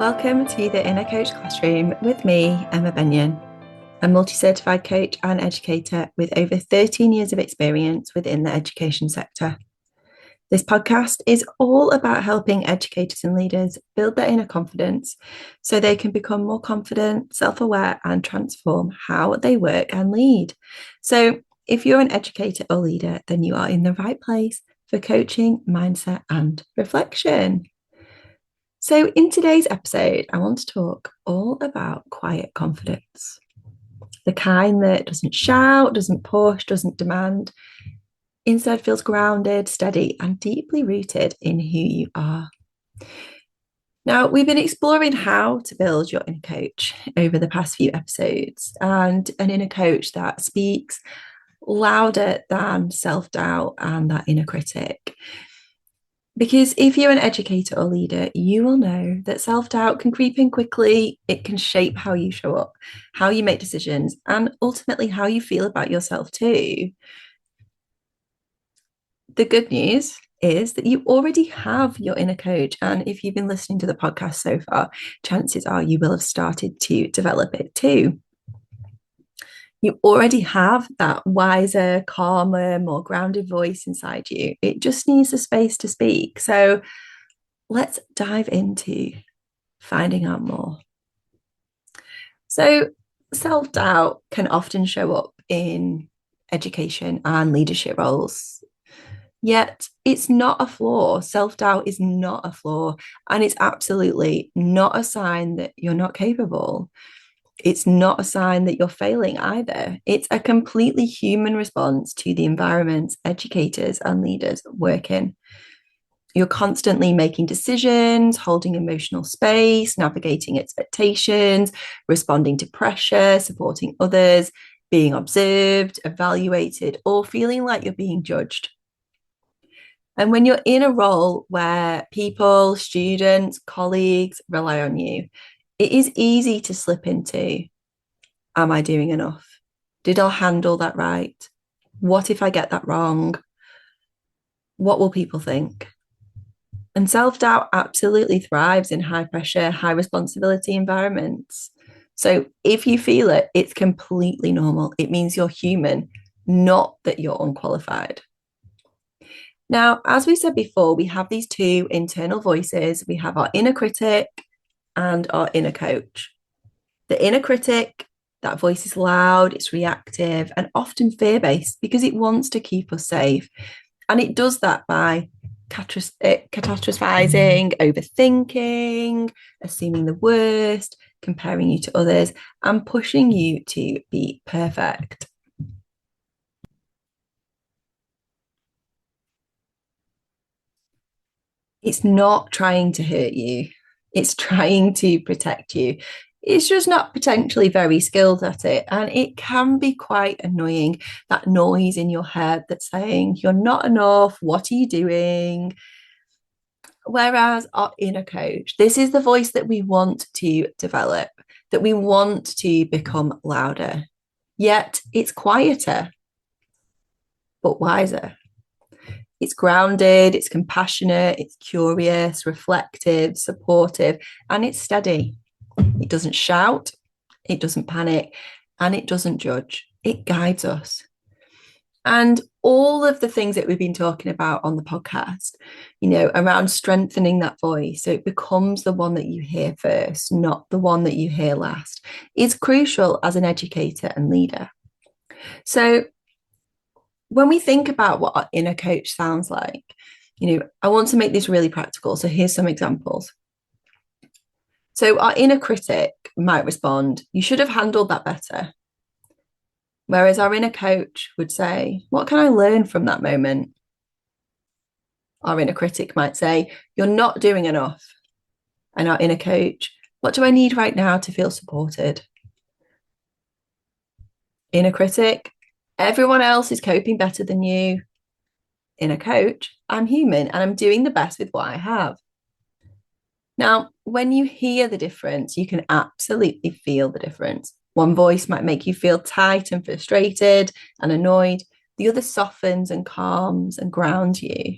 Welcome to the Inner Coach Classroom with me, Emma Benyon, a multi-certified coach and educator with over 13 years of experience within the education sector. This podcast is all about helping educators and leaders build their inner confidence so they can become more confident, self-aware, and transform how they work and lead. So if you're an educator or leader, then you are in the right place for coaching, mindset, and reflection. So in today's episode, I want to talk all about quiet confidence. The kind that doesn't shout, doesn't push, doesn't demand, instead feels grounded, steady, and deeply rooted in who you are. Now, we've been exploring how to build your inner coach over the past few episodes, and an inner coach that speaks louder than self-doubt and that inner critic. Because if you're an educator or leader, you will know that self-doubt can creep in quickly. It can shape how you show up, how you make decisions, and ultimately how you feel about yourself too. The good news is that you already have your inner coach. And if you've been listening to the podcast so far, chances are you will have started to develop it too. You already have that wiser, calmer, more grounded voice inside you. It just needs the space to speak. So let's dive into finding out more. So self-doubt can often show up in education and leadership roles. Yet it's not a flaw. Self-doubt is not a flaw, and it's absolutely not a sign that you're not capable. It's not a sign that you're failing either. It's a completely human response to the environments educators and leaders work in. You're constantly making decisions, holding emotional space, navigating expectations, responding to pressure, supporting others, being observed, evaluated, or feeling like you're being judged. And when you're in a role where people, students, colleagues rely on you, it is easy to slip into, am I doing enough? Did I handle that right? What if I get that wrong? What will people think? And self-doubt absolutely thrives in high pressure, high responsibility environments. So if you feel it, it's completely normal. It means you're human, not that you're unqualified. Now, as we said before, we have these two internal voices. We have our inner critic and our inner coach. The inner critic, that voice is loud, it's reactive, and often fear-based because it wants to keep us safe. And it does that by catastrophizing, overthinking, assuming the worst, comparing you to others, and pushing you to be perfect. It's not trying to hurt you. It's trying to protect you. It's just not potentially very skilled at it. And it can be quite annoying, that noise in your head that's saying, you're not enough. What are you doing? Whereas our inner coach, this is the voice that we want to develop, that we want to become louder. Yet it's quieter, but wiser. It's grounded, it's compassionate, it's curious, reflective, supportive, and it's steady. It doesn't shout, it doesn't panic, and it doesn't judge. It guides us. And all of the things that we've been talking about on the podcast, around strengthening that voice, so it becomes the one that you hear first, not the one that you hear last, is crucial as an educator and leader. So when we think about what our inner coach sounds like, I want to make this really practical. So here's some examples. So our inner critic might respond, you should have handled that better. Whereas our inner coach would say, what can I learn from that moment? Our inner critic might say, you're not doing enough. And our inner coach, what do I need right now to feel supported? Inner critic, everyone else is coping better than you. Inner coach, I'm human and I'm doing the best with what I have. Now, when you hear the difference, you can absolutely feel the difference. One voice might make you feel tight and frustrated and annoyed. The other softens and calms and grounds you.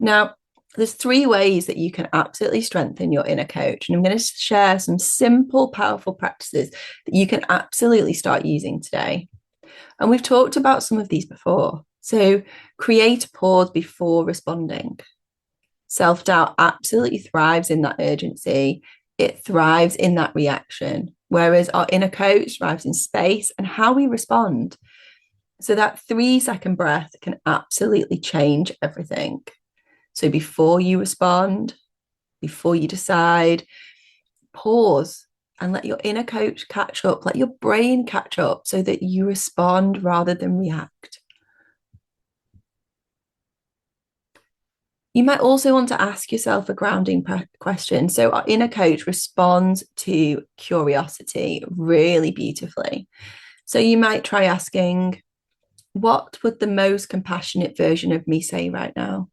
Now, There's 3 ways that you can absolutely strengthen your inner coach. And I'm going to share some simple, powerful practices that you can absolutely start using today. And we've talked about some of these before. So create a pause before responding. Self-doubt absolutely thrives in that urgency. It thrives in that reaction, whereas our inner coach thrives in space and how we respond. So that 3-second breath can absolutely change everything. So before you respond, before you decide, pause and let your inner coach catch up, let your brain catch up so that you respond rather than react. You might also want to ask yourself a grounding question. So our inner coach responds to curiosity really beautifully. So you might try asking, what would the most compassionate version of me say right now?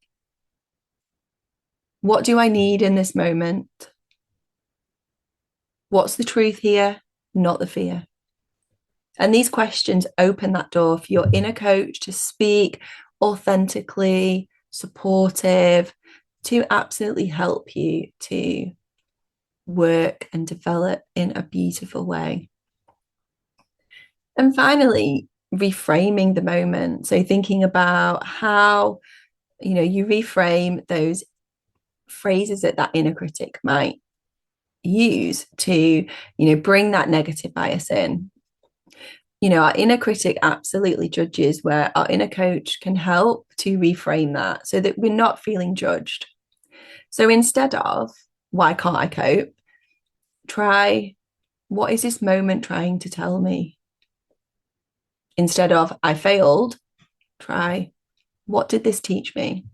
What do I need in this moment? What's the truth here, not the fear? And these questions open that door for your inner coach to speak authentically, supportive, to absolutely help you to work and develop in a beautiful way. And finally, reframing the moment. So thinking about how, you reframe those phrases that inner critic might use to, bring that negative bias in. Our inner critic absolutely judges, where our inner coach can help to reframe that so that we're not feeling judged. So instead of, why can't I cope? Try, what is this moment trying to tell me? Instead of, I failed, try, what did this teach me?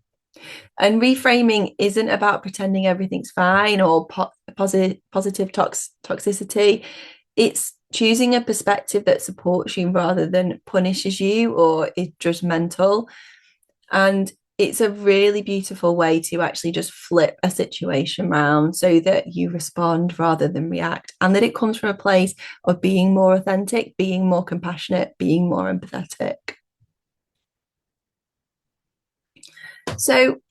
And reframing isn't about pretending everything's fine or positive toxicity. It's choosing a perspective that supports you rather than punishes you or is judgmental. And it's a really beautiful way to actually just flip a situation around so that you respond rather than react, and that it comes from a place of being more authentic, being more compassionate, being more empathetic. So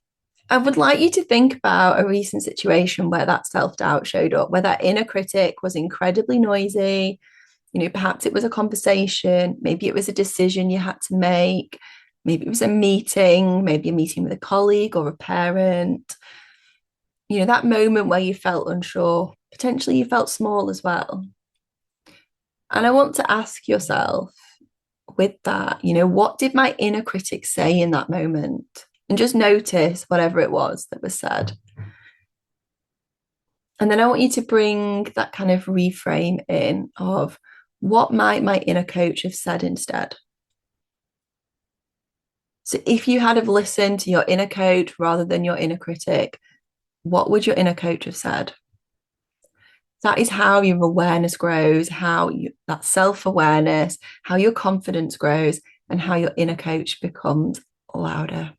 I would like you to think about a recent situation where that self-doubt showed up, where that inner critic was incredibly noisy. Perhaps it was a conversation, maybe it was a decision you had to make, maybe it was a meeting, maybe a meeting with a colleague or a parent. That moment where you felt unsure, potentially you felt small as well. And I want to ask yourself with that, what did my inner critic say in that moment? And just notice whatever it was that was said. And then I want you to bring that kind of reframe in of, what might my inner coach have said instead? So if you had have listened to your inner coach rather than your inner critic, what would your inner coach have said? That is how your awareness grows, that self-awareness, how your confidence grows, and how your inner coach becomes louder.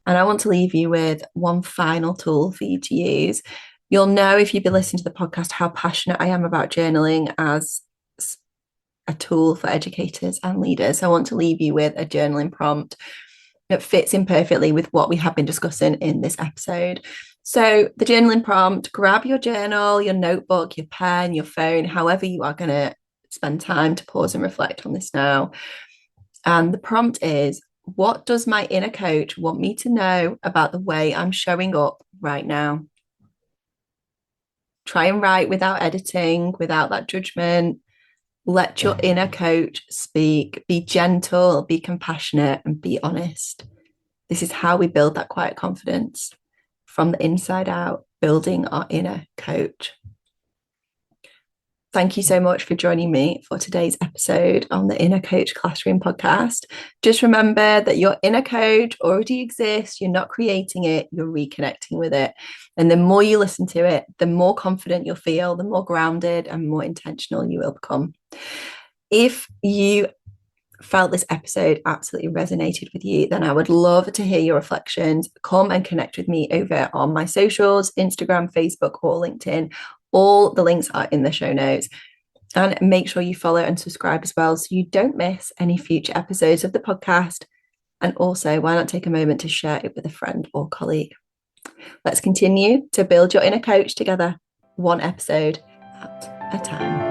And I want to leave you with one final tool for you to use. You'll know, if you've been listening to the podcast, how passionate I am about journaling as a tool for educators and leaders. So I want to leave you with a journaling prompt that fits in perfectly with what we have been discussing in this episode. So the journaling prompt, grab your journal, your notebook, your pen, your phone, however you are going to spend time to pause and reflect on this now. And the prompt is, what does my inner coach want me to know about the way I'm showing up right now? Try and write without editing, without that judgment. Let your inner coach speak. Be gentle, be compassionate, and be honest. This is how we build that quiet confidence from the inside out, building our inner coach. Thank you so much for joining me for today's episode on the Inner Coach Classroom podcast. Just remember that your inner coach already exists. You're not creating it, you're reconnecting with it. And the more you listen to it, the more confident you'll feel, the more grounded and more intentional you will become. If you felt this episode absolutely resonated with you, then I would love to hear your reflections. Come and connect with me over on my socials, Instagram, Facebook, or LinkedIn. All the links are in the show notes. And make sure you follow and subscribe as well so you don't miss any future episodes of the podcast. And also, why not take a moment to share it with a friend or colleague? Let's continue to build your inner coach together, one episode at a time.